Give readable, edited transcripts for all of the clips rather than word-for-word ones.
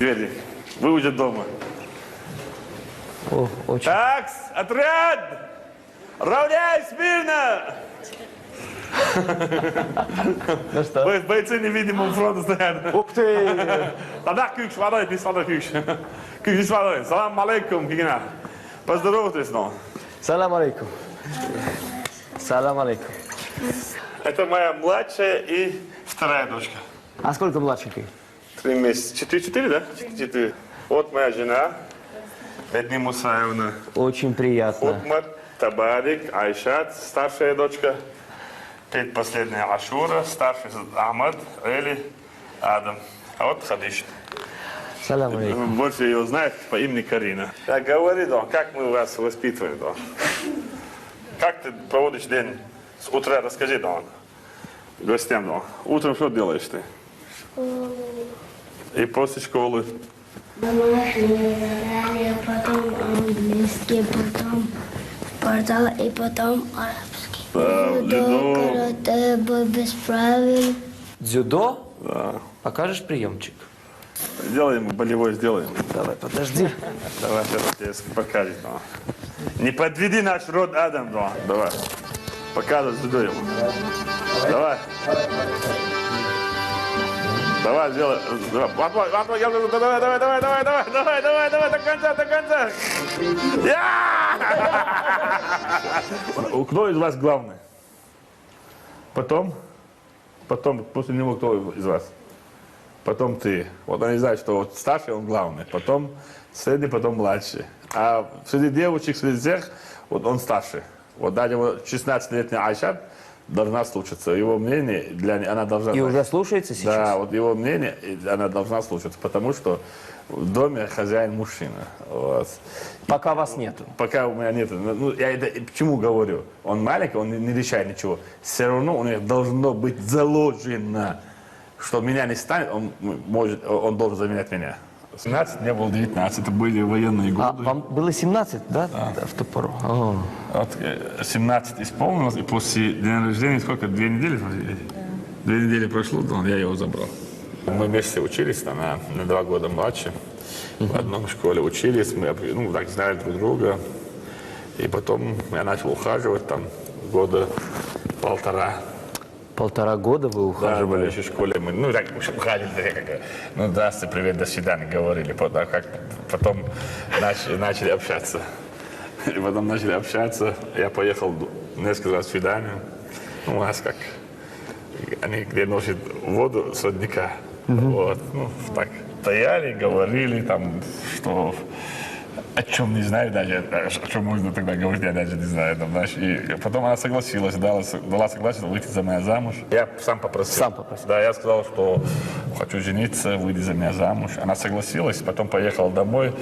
Двери. Вы уже дома. О, очень. Так, отряд! Равняй смирно! Ну что? Бойцы невидимого фронта стоят. Ух ты! Тогда кюкш, водой, без водой кюкш. Кюкш без водой. Салам алейкум, Кигина. Поздоровайтесь, но. Салам алейкум. Салам алейкум. Это моя младшая и вторая дочка. А сколько младшенькой? 3 месяца. 4, да? 4. Вот моя жена, Бедни Мусаевна. Очень приятно. Хутмар, Табарик, Айшат, старшая дочка. Предпоследняя Ашура, старший Ахмад, Эли, Адам. А вот Хадиш. Салам алейкум. Больше ее знает по имени Карина. Так, говори, да, как мы вас воспитываем, да? Как ты проводишь день с утра? Расскажи, да, гостям, да. Утром что делаешь ты? И после школы? Домашние задания, потом английский, потом портал и потом арабский. Дзюдо, карате, бой без правил. Дзюдо? Да. Покажешь приемчик? Сделаем, болевой сделаем. Давай, подожди. Давай, сейчас тебе покажет, да. Не подведи наш род, Адам, да. Давай. Показывай сюда ему. Давай. Давай, сделай. Давай, давай, до конца. Кто из вас главный? Потом, после него кто из вас? Потом ты. Вот они знают, что вот старший, он главный. Потом средний, потом младший. А среди девочек, среди всех, вот он старший. Вот даже 16-летняя Айшат должна слушаться. Его мнение, она должна... И уже слушается сейчас? Да, вот его мнение, она должна слушаться, потому что в доме хозяин мужчина. Вот. Пока вас нету. Пока у меня нет. Ну, я это почему говорю? Он маленький, он не решает ничего. Все равно у него должно быть заложено, что меня не станет, он должен заменять меня. 17, мне было 19, это были военные годы. А вам было 17, да, в ту пору? О. Вот 17 исполнилось, и после дня рождения сколько? 2 недели? 2 недели прошло, я его забрал. Мы вместе учились, на 2 года младше. В одном школе учились, мы так знали друг друга. И потом я начал ухаживать, там, года 1,5. 1,5 года вы ухаживали? Да, еще в школе мы, так ухаживали, здравствуйте, привет, до свидания, говорили. Потом начали общаться. И потом начали общаться, я поехал несколько раз в свидание. У нас как, они где носят воду с родника. Вот, так, стояли, говорили, там, что... О чем не знаю даже, о чем можно тогда говорить, я даже не знаю. Там, знаешь, и потом она согласилась, дала согласие выйти за меня замуж. Я сам попросил. Сам попросил. Да, я сказал, что хочу жениться, выйди за меня замуж. Она согласилась, потом поехала домой.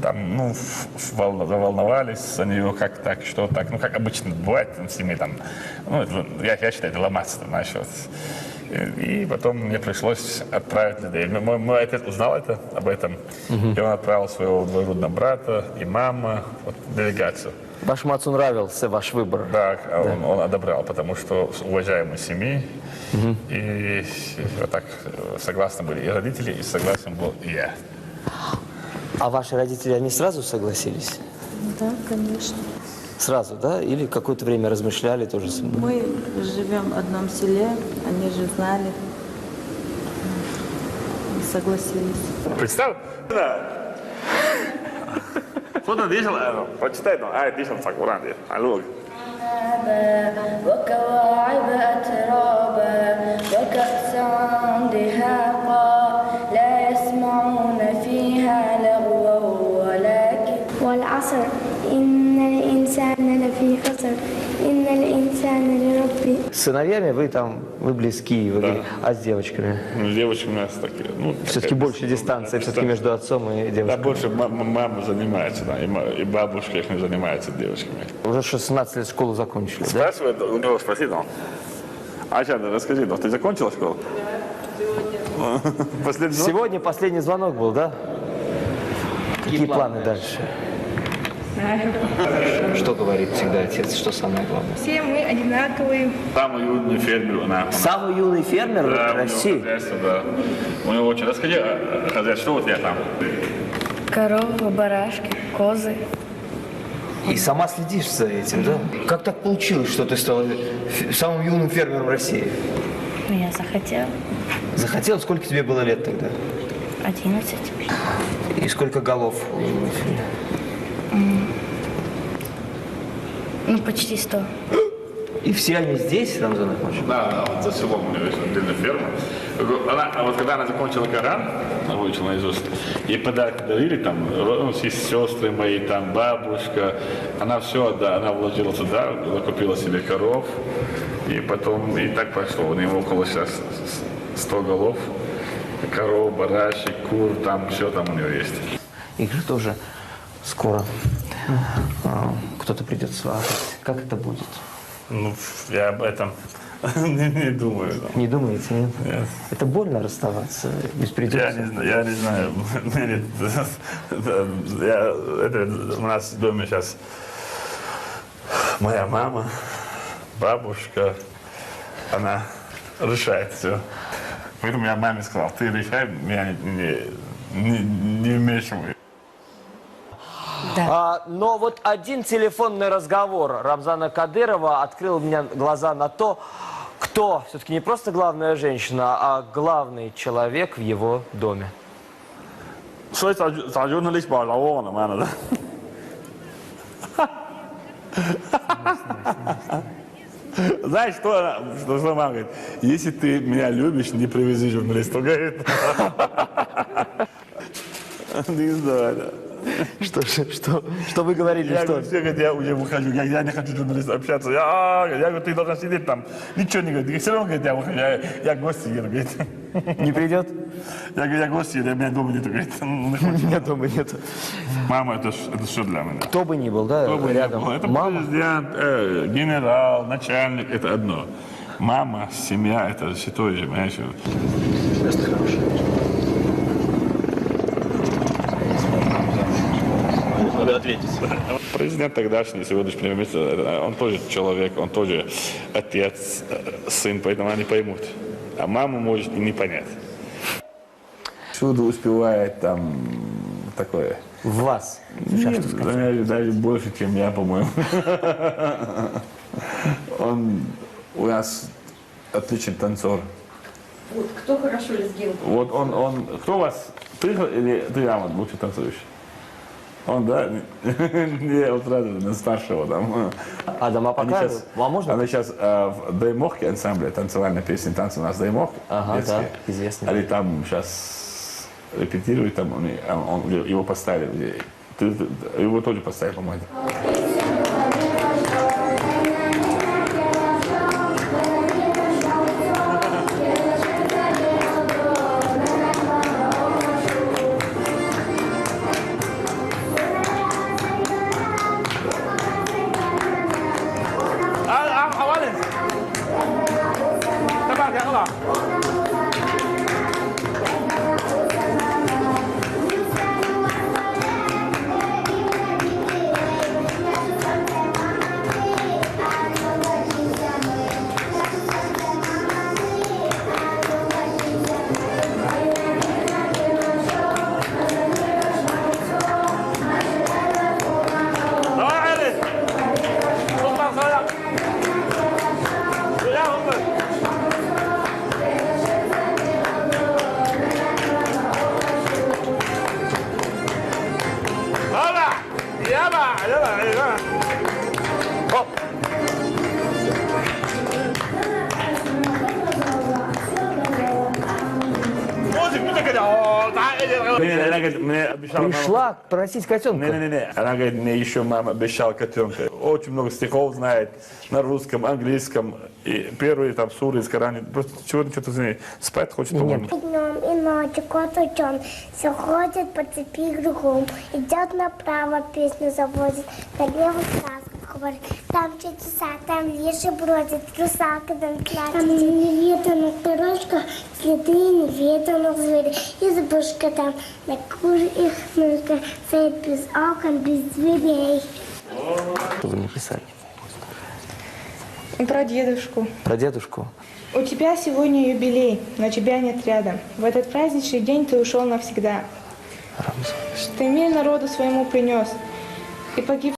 Там, заволновались за нее, как так, что так. Как обычно бывает в семье, там, я считаю, это ломаться, знаешь, вот. И потом мне пришлось отправить людей. Мой отец узнал об этом, и он отправил своего двоюродного брата и маму в делегацию. Вашему отцу нравился ваш выбор? Да, он одобрял, потому что уважаемые семьи, и вот так согласны были и родители, и согласен был и я. А ваши родители, они сразу согласились? Да, конечно. Сразу, да? Или какое-то время размышляли тоже? Мы живем в одном селе, они же знали и согласились. Представь? Да. Кто-то дышал, почитай, дышал так, уран, алло. وكواعب أترابا وكأسا دهاقا لا يسمعون فيها لغوا والعصر إن الإنسان لفي خسر إن الإنسان لربه. С сыновьями вы близки, вы говорите, а с девочками? С девочками у нас такие. Все-таки больше дистанция все-таки между отцом и девушкой. Да, больше мама занимается, да, и бабушка их не занимается девочками. Уже 16 лет школу закончили, да? Спрашивает, у него спроси, да? Айшат, расскажи, ты закончила школу? Сегодня последний звонок был, да? Какие планы дальше? Что говорит всегда отец, что самое главное? Все мы одинаковые. Самый юный фермер у нас. Самый юный фермер Да, в у него России. хозяйство, да. У него очень... Расскажи, хозяйство, что у тебя там? Коровы, барашки, козы. И сама следишь за этим, да? Как так получилось, что ты стала самым юным фермером России? Я захотела. Захотел? Сколько тебе было лет тогда? 11. И сколько голов? Ну, почти 100. И все они здесь, Рамзан Ахматович? Да, вот за селом у нее есть отдельная ферма. Вот когда она закончила Коран, она выучила наизусть, ей подарки дарили, там, сестры мои, там, бабушка, она все, да, она вложила туда, купила себе коров, и потом, и так пошло, у нее около сейчас 100 голов, коров, барашек, кур, там, все там у нее есть. Их же тоже скоро кто-то придет сватать. Как это будет? Ну, я об этом не думаю. Не думаете, нет? Нет. Это больно расставаться, без Я придется. не знаю. У нас в доме сейчас моя мама, бабушка, она решает все. Поэтому я маме сказал, ты решай, меня не вмешивай. Но вот один телефонный разговор Рамзана Кадырова открыл мне глаза на то, кто все-таки не просто главная женщина, а главный человек в его доме. Что это за журналист Барлаона, мана, да? Знаешь, что мама говорит? Если ты меня любишь, не привези журналиста, говорит. Не знаю, да. Что вы говорили? Я что? говорю, все говорят, я уже выхожу, я не хочу с журналистом общаться. Я говорю, ты должен сидеть там, ничего не говорит. Все равно, говорит, я выхожу, я гости еду, говорит. Не придет? Я говорю, я гости еду, меня дома нету, говорит. У меня дома нет. Мама, это что для меня? Кто бы ни был, да, Кто бы ни рядом. был. Это Мама. президент, генерал, начальник, это одно. Мама, семья, это святое же, понимаешь? Надо ответить. Президент тогдашний, сегодняшний премьер-министр, он тоже человек, он тоже отец, сын, поэтому они поймут. А мама может и не понять. Всюду успевает там такое. В вас. Нет, даже больше, чем я, по-моему. Он у нас отличный танцор. Вот, кто хорошо лезгинку? Вот он, кто у вас, ты или ты, Амад, лучше танцуешь? Он, да? Не, вот сразу, старшего там. Адам, а пока... Вам можно? Она сейчас в Даймохке ансамбле, танцевальная песня, танцы у нас Даймох. Ага, детские. да, известно. Они там сейчас репетируют, там его поставили. Его тоже поставили, по-моему. Пришла просить котенка. Не. Она говорит, мне еще мама обещала котенка. Очень много стихов знает на русском, английском. И первые там суры из Корана. Просто сегодня что-то знает. Спать хочет, по-моему. Днем и ночью кот учен, все ходит по цепи кругом. Идет направо, песню заводит, налево сказку говорит, там чудеса, там леший бродит, русалка там плачет. Там неведанных дорожках следы неведанных зверей. Избушка там на курьих ножках стоит без окон, без дверей. Что вы мне писали? Про дедушку. Про дедушку? У тебя сегодня юбилей, но тебя нет рядом. В этот праздничный день ты ушел навсегда. Ты мир народу своему принес и погиб